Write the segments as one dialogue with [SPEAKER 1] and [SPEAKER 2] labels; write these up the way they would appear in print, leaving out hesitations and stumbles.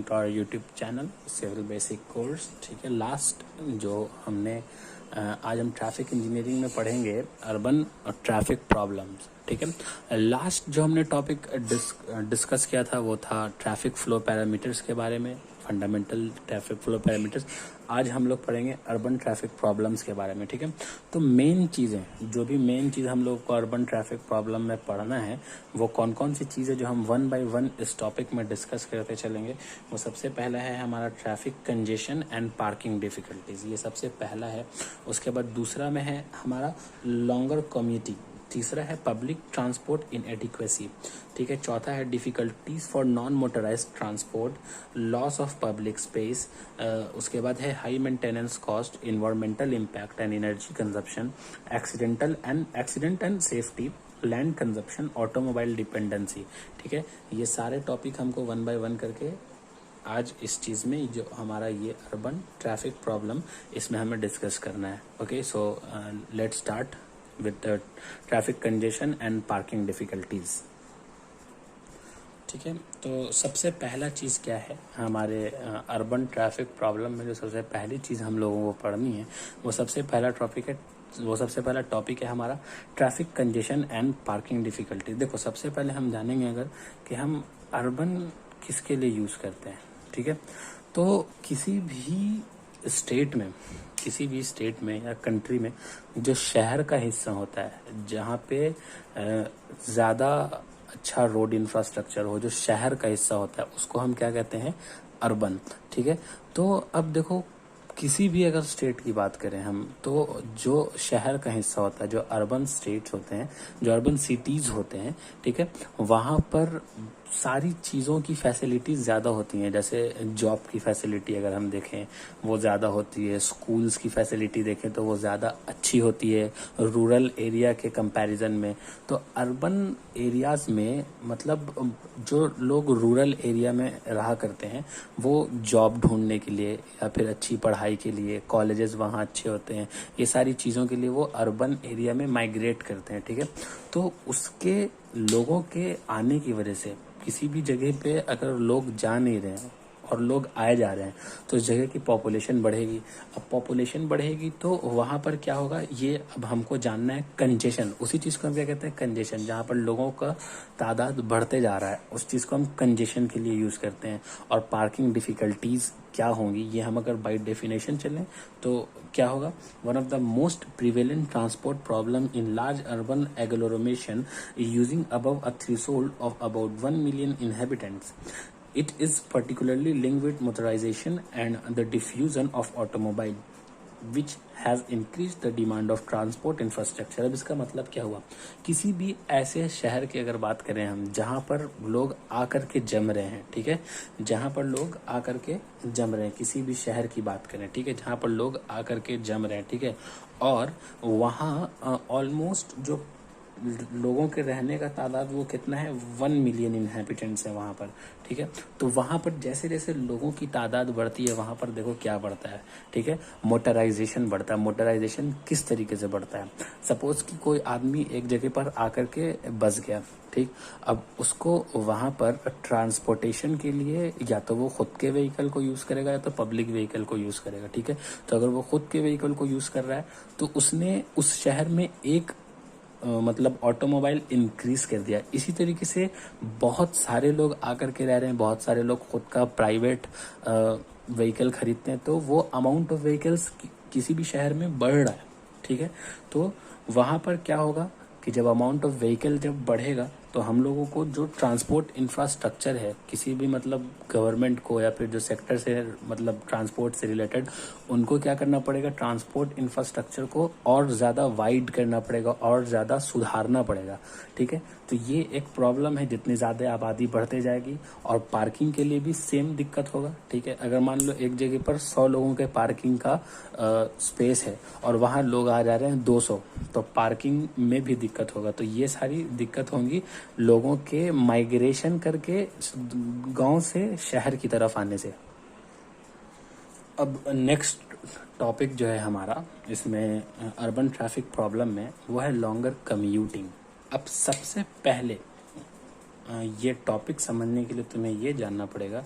[SPEAKER 1] To our YouTube channel civil basic course. ठीक है, last जो हमने आज हम ट्रैफिक इंजीनियरिंग में पढ़ेंगे अर्बन ट्रैफिक प्रॉब्लम्स। ठीक है, लास्ट जो हमने टॉपिक डिस्कस किया था वो था ट्रैफिक फ्लो पैरामीटर्स के बारे में, फंडामेंटल ट्रैफिक फ्लो पैरामीटर्स। आज हम लोग पढ़ेंगे अर्बन ट्रैफिक प्रॉब्लम्स के बारे में। ठीक है, तो मेन चीज़ें, जो भी मेन चीज़ हम लोग को अर्बन ट्रैफिक प्रॉब्लम में पढ़ना है वो कौन कौन सी चीज़ें जो हम वन बाय वन इस टॉपिक में डिस्कस करते चलेंगे। वो सबसे पहला है हमारा traffic congestion and parking difficulties, ये सबसे पहला है। उसके बाद दूसरा में है हमारा लॉन्गर कम्यूटिंग, तीसरा है पब्लिक ट्रांसपोर्ट इन एडिक्वेसी। ठीक है, चौथा है difficulties for non motorised transport, loss of public space. उसके बाद है high maintenance cost, environmental impact and energy consumption, accident and safety, land consumption, automobile dependency. ठीक है, ये सारे टॉपिक हमको वन बाय वन करके आज इस चीज़ में जो हमारा ये अर्बन ट्रैफिक प्रॉब्लम इसमें हमें डिस्कस करना है। Okay, so let's start with the traffic congestion and parking difficulties। ठीक है, तो सबसे पहला चीज़ क्या है हमारे अर्बन ट्रैफिक प्रॉब्लम में, जो सबसे पहली चीज़ हम लोगों को पढ़नी है वो सबसे पहला टॉपिक है हमारा traffic congestion and parking difficulty. देखो, सबसे पहले हम जानेंगे अगर कि हम अर्बन किसके लिए यूज़ करते हैं। ठीक है, तो किसी भी स्टेट में या कंट्री में जो शहर का हिस्सा होता है, जहाँ पे ज़्यादा अच्छा रोड इंफ्रास्ट्रक्चर हो, जो शहर का हिस्सा होता है उसको हम क्या कहते हैं, अर्बन। ठीक है, तो अब देखो किसी भी अगर स्टेट की बात करें हम, तो जो शहर का हिस्सा होता है, जो अर्बन स्टेट्स होते हैं, जो अर्बन सिटीज़ होते हैं, ठीक है, वहाँ पर सारी चीज़ों की फैसिलिटीज़ ज़्यादा होती हैं। जैसे जॉब की फैसिलिटी अगर हम देखें वो ज़्यादा होती है, स्कूल्स की फैसिलिटी देखें तो वो ज़्यादा अच्छी होती है रूरल एरिया के कंपैरिजन में। तो अर्बन एरियाज़ में मतलब जो लोग रूरल एरिया में रहा करते हैं वो जॉब ढूंढने के लिए या फिर अच्छी पढ़ाई के लिए, कॉलेजेस वहाँ अच्छे होते हैं, ये सारी चीज़ों के लिए वो अर्बन एरिया में माइग्रेट करते हैं। ठीक है, तो उसके लोगों के आने की वजह से किसी भी जगह पे अगर लोग जा नहीं रहे हैं और लोग आए जा रहे हैं तो उस जगह की पॉपुलेशन बढ़ेगी। अब पॉपुलेशन बढ़ेगी तो वहाँ पर क्या होगा, ये अब हमको जानना है कंजेशन। उसी चीज़ को हम क्या कहते हैं, कंजेशन। जहाँ पर लोगों का तादाद बढ़ते जा रहा है उस चीज़ को हम कंजेशन के लिए यूज़ करते हैं। और पार्किंग डिफिकल्टीज़ क्या होंगी, ये हम अगर बाई डेफिनेशन चलें तो क्या होगा, one of the most prevalent transport problem in large urban agglomeration using above a threshold of about 1 million inhabitants. It is particularly linked with motorization and the diffusion of automobile, which has increased the demand of transport infrastructure। अब इसका मतलब क्या हुआ, किसी भी ऐसे शहर की अगर बात करें हम जहाँ पर लोग आकर के जम रहे हैं, ठीक है, जहाँ पर लोग आकर के जम रहे हैं, किसी भी शहर की बात करें, ठीक है, जहाँ पर लोग आकर के जम रहे हैं, ठीक है, और वहाँ ऑलमोस्ट जो लोगों के रहने का तादाद वो कितना है, 1 million इनहेबिटेंट्स है वहाँ पर। ठीक है, तो वहाँ पर जैसे जैसे लोगों की तादाद बढ़ती है वहाँ पर देखो क्या बढ़ता है, ठीक है, मोटराइजेशन बढ़ता है। मोटराइजेशन किस तरीके से बढ़ता है, सपोज कि कोई आदमी एक जगह पर आकर के बस गया, ठीक, अब उसको वहाँ पर ट्रांसपोर्टेशन के लिए या तो वो खुद के व्हीकल को यूज़ करेगा या तो पब्लिक व्हीकल को यूज़ करेगा। ठीक है, तो अगर वो खुद के व्हीकल को यूज़ कर रहा है तो उसने उस शहर में एक मतलब ऑटोमोबाइल इंक्रीज कर दिया। इसी तरीके से बहुत सारे लोग आकर के रह रहे हैं, बहुत सारे लोग खुद का प्राइवेट व्हीकल खरीदते हैं, तो वो अमाउंट ऑफ व्हीकल्स किसी भी शहर में बढ़ रहा है। ठीक है, तो वहाँ पर क्या होगा कि जब अमाउंट ऑफ व्हीकल जब बढ़ेगा तो हम लोगों को जो ट्रांसपोर्ट इंफ्रास्ट्रक्चर है किसी भी मतलब गवर्नमेंट को या फिर जो सेक्टर से मतलब ट्रांसपोर्ट से रिलेटेड, उनको क्या करना पड़ेगा, ट्रांसपोर्ट इंफ्रास्ट्रक्चर को और ज़्यादा वाइड करना पड़ेगा और ज़्यादा सुधारना पड़ेगा। ठीक है, तो ये एक प्रॉब्लम है, जितनी ज़्यादा आबादी बढ़ते जाएगी और पार्किंग के लिए भी सेम दिक्कत होगा। ठीक है, अगर मान लो एक जगह पर 100 लोगों के पार्किंग का स्पेस है और वहाँ लोग आ जा रहे हैं 200, तो पार्किंग में भी दिक्कत होगा। तो ये सारी दिक्कत होंगी लोगों के माइग्रेशन करके गांव से शहर की तरफ आने से। अब नेक्स्ट टॉपिक जो है हमारा इसमें अर्बन ट्रैफिक प्रॉब्लम में वो है लॉन्गर कम्यूटिंग। अब सबसे पहले ये टॉपिक समझने के लिए तुम्हें ये जानना पड़ेगा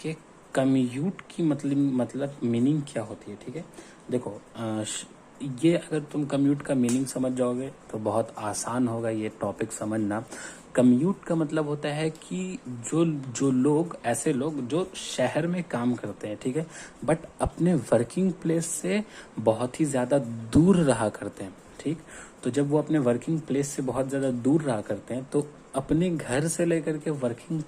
[SPEAKER 1] कि कम्यूट की मतलब मीनिंग क्या होती है, ठीक है। देखो ये अगर तुम कम्यूट का मीनिंग समझ जाओगे तो बहुत आसान होगा ये टॉपिक समझना। कम्यूट का मतलब होता है कि जो जो लोग, ऐसे लोग जो शहर में काम करते हैं, ठीक है, बट अपने वर्किंग प्लेस से बहुत ही ज़्यादा दूर रहा करते हैं, ठीक। तो जब वो अपने वर्किंग प्लेस से बहुत ज़्यादा दूर रहा करते हैं तो अपने घर से लेकर के वर्किंग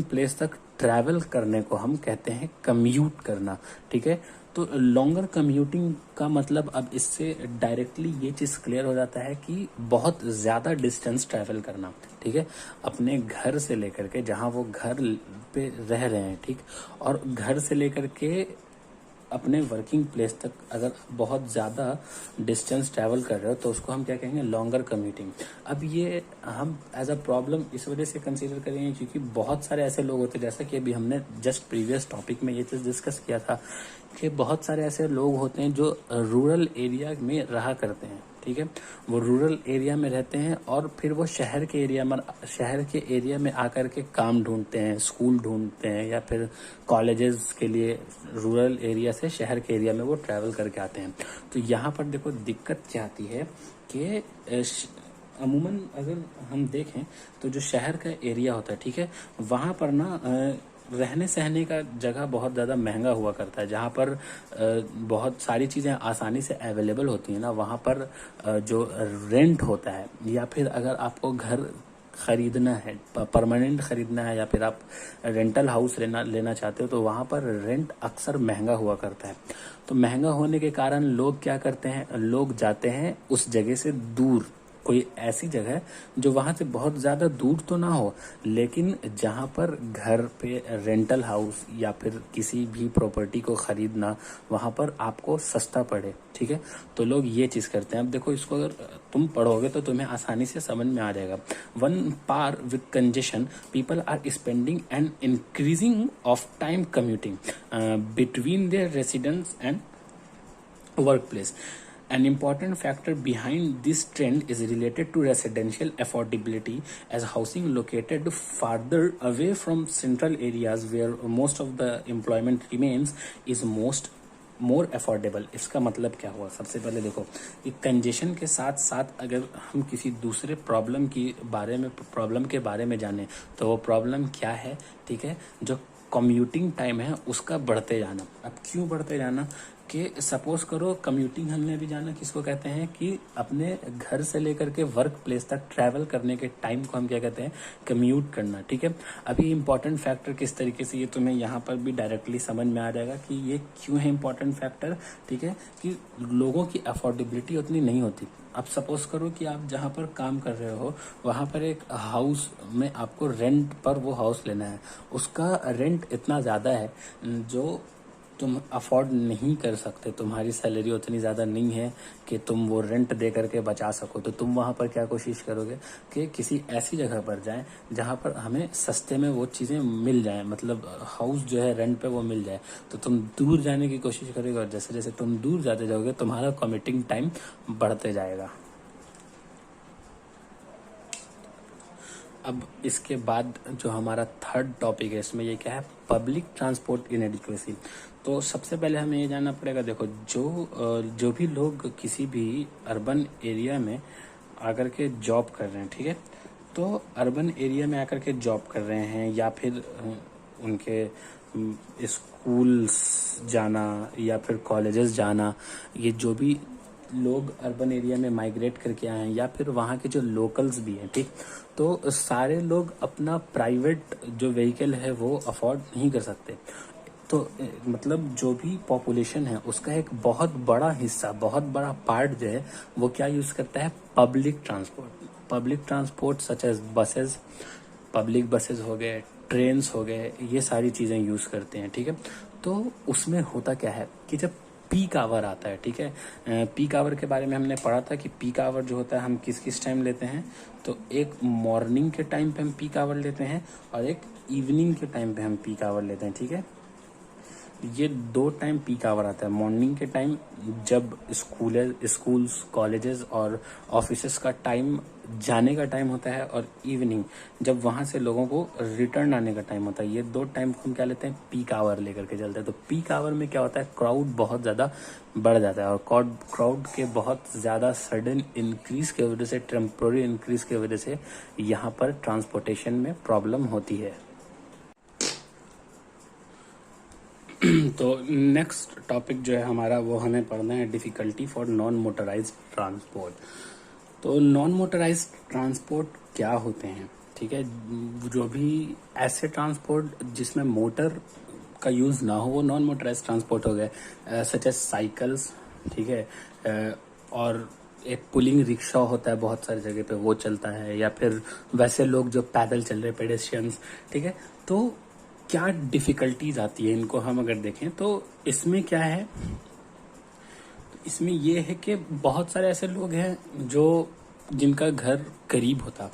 [SPEAKER 1] प्लेस तक ट्रैवल करने को हम कहते हैं कम्यूट करना, ठीक है। तो लॉन्गर कम्यूटिंग का मतलब अब इससे डायरेक्टली ये चीज़ क्लियर हो जाता है कि बहुत ज़्यादा डिस्टेंस ट्रैवल करना, ठीक है, अपने घर से लेकर के, जहाँ वो घर पे रह रहे हैं, ठीक, और घर से लेकर के अपने वर्किंग प्लेस तक अगर बहुत ज़्यादा डिस्टेंस ट्रैवल कर रहे हो तो उसको हम क्या कहेंगे, लॉन्गर कम्यूटिंग। अब ये हम एज अ प्रॉब्लम इस वजह से कंसीडर करेंगे क्योंकि बहुत सारे ऐसे लोग होते हैं, जैसा कि अभी हमने जस्ट प्रीवियस टॉपिक में ये चीज़ डिस्कस किया था कि बहुत सारे ऐसे लोग होते हैं जो रूरल एरिया में रहा करते हैं, ठीक है। वो रूरल एरिया में रहते हैं और फिर वो शहर के एरिया में आकर के काम ढूंढते हैं, स्कूल ढूंढते हैं, या फिर कॉलेजेस के लिए रूरल एरिया से शहर के एरिया में वो ट्रैवल करके आते हैं। तो यहाँ पर देखो दिक्कत क्या आती है कि अमूमन अगर हम देखें तो जो शहर का एरिया होता है, ठीक है, वहाँ पर ना रहने सहने का जगह बहुत ज़्यादा महंगा हुआ करता है। जहाँ पर बहुत सारी चीज़ें आसानी से अवेलेबल होती हैं ना, वहाँ पर जो रेंट होता है, या फिर अगर आपको घर खरीदना है, परमानेंट खरीदना है, या फिर आप रेंटल हाउस लेना चाहते हो, तो वहाँ पर रेंट अक्सर महंगा हुआ करता है। तो महंगा होने के कारण लोग क्या करते हैं, लोग जाते हैं उस जगह से दूर, कोई ऐसी जगह जो वहाँ से बहुत ज़्यादा दूर तो ना हो, लेकिन जहाँ पर घर पे रेंटल हाउस या फिर किसी भी प्रॉपर्टी को खरीदना वहाँ पर आपको सस्ता पड़े, ठीक है। तो लोग ये चीज़ करते हैं। अब देखो इसको अगर तुम पढ़ोगे तो तुम्हें आसानी से समझ में आ जाएगा। One par with congestion people are spending and increasing of time commuting between their residence and workplace. An important factor behind this trend is related to residential affordability, as housing located farther away from central areas where most of the employment remains is more affordable. इसका मतलब क्या हुआ, सबसे पहले देखो कि congestion के साथ साथ अगर हम किसी दूसरे प्रॉब्लम के बारे में जाने तो वो प्रॉब्लम क्या है, ठीक है, जो कम्यूटिंग टाइम है उसका बढ़ते जाना। अब क्यों बढ़ते जाना कि सपोज करो कम्यूटिंग हमने भी जाना किसको कहते हैं कि अपने घर से लेकर के वर्क प्लेस तक ट्रैवल करने के टाइम को हम क्या कहते हैं, कम्यूट करना, ठीक है। अभी इंपॉर्टेंट फैक्टर किस तरीके से, ये तुम्हें यहाँ पर भी डायरेक्टली समझ में आ जाएगा कि ये क्यों है इंपॉर्टेंट फैक्टर, ठीक है, कि लोगों की अफोर्डेबिलिटी उतनी नहीं होती। अब सपोज करो कि आप जहाँ पर काम कर रहे हो वहाँ पर एक हाउस में आपको रेंट पर वो हाउस लेना है, उसका रेंट इतना ज़्यादा है जो तुम अफोर्ड नहीं कर सकते, तुम्हारी सैलरी उतनी ज़्यादा नहीं है कि तुम वो रेंट दे करके बचा सको। तो तुम वहाँ पर क्या कोशिश करोगे कि किसी ऐसी जगह पर जाएं जहाँ पर हमें सस्ते में वो चीज़ें मिल जाएं, मतलब हाउस जो है रेंट पे वो मिल जाए। तो तुम दूर जाने की कोशिश करोगे और जैसे जैसे तुम दूर जाते जाओगे तुम्हारा कम्यूटिंग टाइम बढ़ते जाएगा। अब इसके बाद जो हमारा थर्ड टॉपिक है इसमें ये क्या है, पब्लिक ट्रांसपोर्ट इनएडिक्वेसी। तो सबसे पहले हमें ये जानना पड़ेगा, देखो जो भी लोग किसी भी अर्बन एरिया में आकर के जॉब कर रहे हैं, ठीक है, तो अर्बन एरिया में आकर के जॉब कर रहे हैं या फिर उनके स्कूल्स जाना या फिर कॉलेजेस जाना, ये जो भी लोग अर्बन एरिया में माइग्रेट करके आए हैं या फिर वहाँ के जो लोकल्स भी हैं, ठीक, तो सारे लोग अपना प्राइवेट जो व्हीकल है वो अफोर्ड नहीं कर सकते। तो मतलब जो भी पॉपुलेशन है उसका एक बहुत बड़ा हिस्सा, बहुत बड़ा पार्ट जो है वो क्या यूज़ करता है, public transport such as buses, public buses हो गए, ट्रेन्स हो गए, ये सारी चीज़ें यूज़ करते हैं, ठीक है। तो उसमें होता क्या है कि जब पीक आवर आता है, ठीक है, पीक आवर के बारे में हमने पढ़ा था कि पीक आवर जो होता है हम किस किस टाइम लेते हैं, तो एक मॉर्निंग के टाइम पे हम पीक आवर लेते हैं और एक इवनिंग के टाइम पे हम पीक आवर लेते हैं, ठीक है। ये 2 टाइम पीक आवर आता है। मॉर्निंग के टाइम जब स्कूल्स कॉलेजेस और ऑफिसेस का टाइम जाने का टाइम होता है, और इवनिंग जब वहां से लोगों को रिटर्न आने का टाइम होता है। ये 2 टाइम को हम क्या लेते हैं, पीक आवर लेकर के चलते हैं। तो पीक आवर में क्या होता है, क्राउड बहुत ज़्यादा बढ़ जाता है, और क्राउड के बहुत ज़्यादा सडन इंक्रीज की वजह से, टेम्पोररी इंक्रीज की वजह से यहाँ पर ट्रांसपोर्टेशन में प्रॉब्लम होती है। तो नेक्स्ट टॉपिक जो है हमारा, वो हमें पढ़ना है difficulty for non motorised transport. तो नॉन मोटराइज्ड ट्रांसपोर्ट क्या होते हैं, ठीक है। जो भी ऐसे ट्रांसपोर्ट जिसमें मोटर का यूज़ ना हो, वो नॉन मोटराइज्ड ट्रांसपोर्ट हो गए, सच एज साइकिल्स, ठीक है। और एक पुलिंग रिक्शा होता है बहुत सारी जगह पे, वो चलता है, या फिर वैसे लोग जो पैदल चल रहे पेडेस्ट्रियंस, ठीक है। तो क्या डिफिकल्टीज आती है इनको हम अगर देखें तो इसमें क्या है, तो इसमें ये है कि बहुत सारे ऐसे लोग हैं जो जिनका घर करीब होता,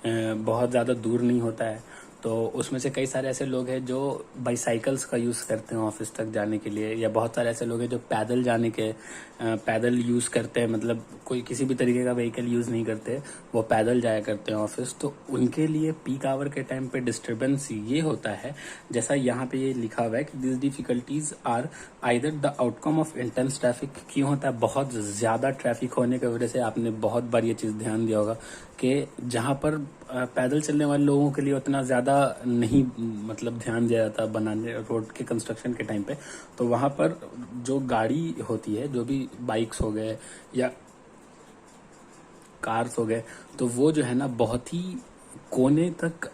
[SPEAKER 1] बहुत ज़्यादा दूर नहीं होता है। तो उसमें से कई सारे ऐसे लोग हैं जो बाईसाइकिल्स का यूज़ करते हैं ऑफिस तक जाने के लिए, या बहुत सारे ऐसे लोग हैं जो पैदल जाने के पैदल यूज़ करते हैं, मतलब कोई किसी भी तरीके का व्हीकल यूज़ नहीं करते, वो पैदल जाया करते हैं ऑफिस। तो उनके लिए पीक आवर के टाइम पे डिस्टर्बेंस ये होता है, जैसा यहाँ पे ये लिखा हुआ है कि this difficulties are either the outcome of intense traffic. क्यों होता है, बहुत ज़्यादा ट्रैफिक होने की वजह से। आपने बहुत बार ये चीज़ ध्यान दिया होगा कि जहाँ पर पैदल चलने वाले लोगों के लिए उतना ज़्यादा नहीं, मतलब ध्यान दिया जाता बनाने रोड के कंस्ट्रक्शन के टाइम पे, तो वहाँ पर जो गाड़ी होती है, जो भी बाइक्स हो गए या कार्स हो गए, तो वो जो है ना बहुत ही कोने तक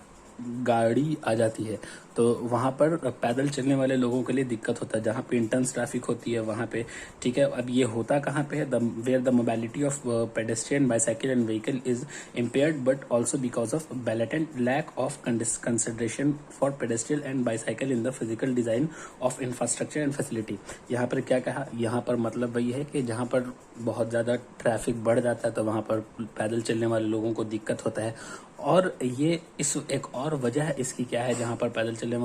[SPEAKER 1] गाड़ी आ जाती है। तो वहाँ पर पैदल चलने वाले लोगों के लिए दिक्कत होता है, जहाँ पे इंटेंस ट्रैफिक होती है वहाँ पे, ठीक है। अब ये होता कहाँ पे है, where the mobility of pedestrian bicycle and vehicle is impaired, but also because of blatant lack of consideration for pedestrian and bicycle in the physical design of infrastructure and facility. यहाँ पर क्या कहा, यहाँ पर मतलब वही है कि जहाँ पर बहुत ज़्यादा ट्रैफिक बढ़ जाता है तो वहाँ पर पैदल चलने वाले लोगों को दिक्कत होता है। और ये इस एक और वजह है इसकी क्या है, जहाँ पर पैदल चलने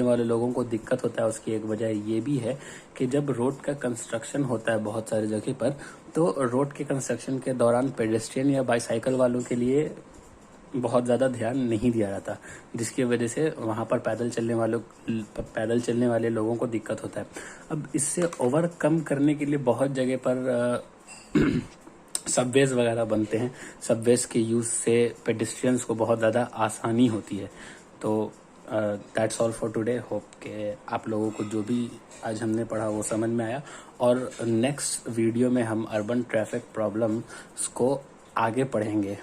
[SPEAKER 1] वाले लोगों को दिक्कत होता है, उसकी एक वजह ये भी है कि जब रोड का कंस्ट्रक्शन होता है बहुत सारी जगह पर, तो रोड के कंस्ट्रक्शन के दौरान पेडेस्ट्रियन या बाईसाइकिल वालों के लिए बहुत ज़्यादा ध्यान नहीं दिया जाता, जिसकी वजह से वहाँ पर पैदल चलने वाले लोगों को दिक्कत होता है। अब इससे ओवरकम करने के लिए बहुत जगह पर सबवेज वगैरह बनते हैं। सबवेज के यूज़ से पेडिस्ट्रियंस को बहुत ज़्यादा आसानी होती है। तो that's all for today. Hope के आप लोगों को जो भी आज हमने पढ़ा वो समझ में आया, और नेक्स्ट वीडियो में हम अर्बन ट्रैफिक प्रॉब्लम्स को आगे पढ़ेंगे।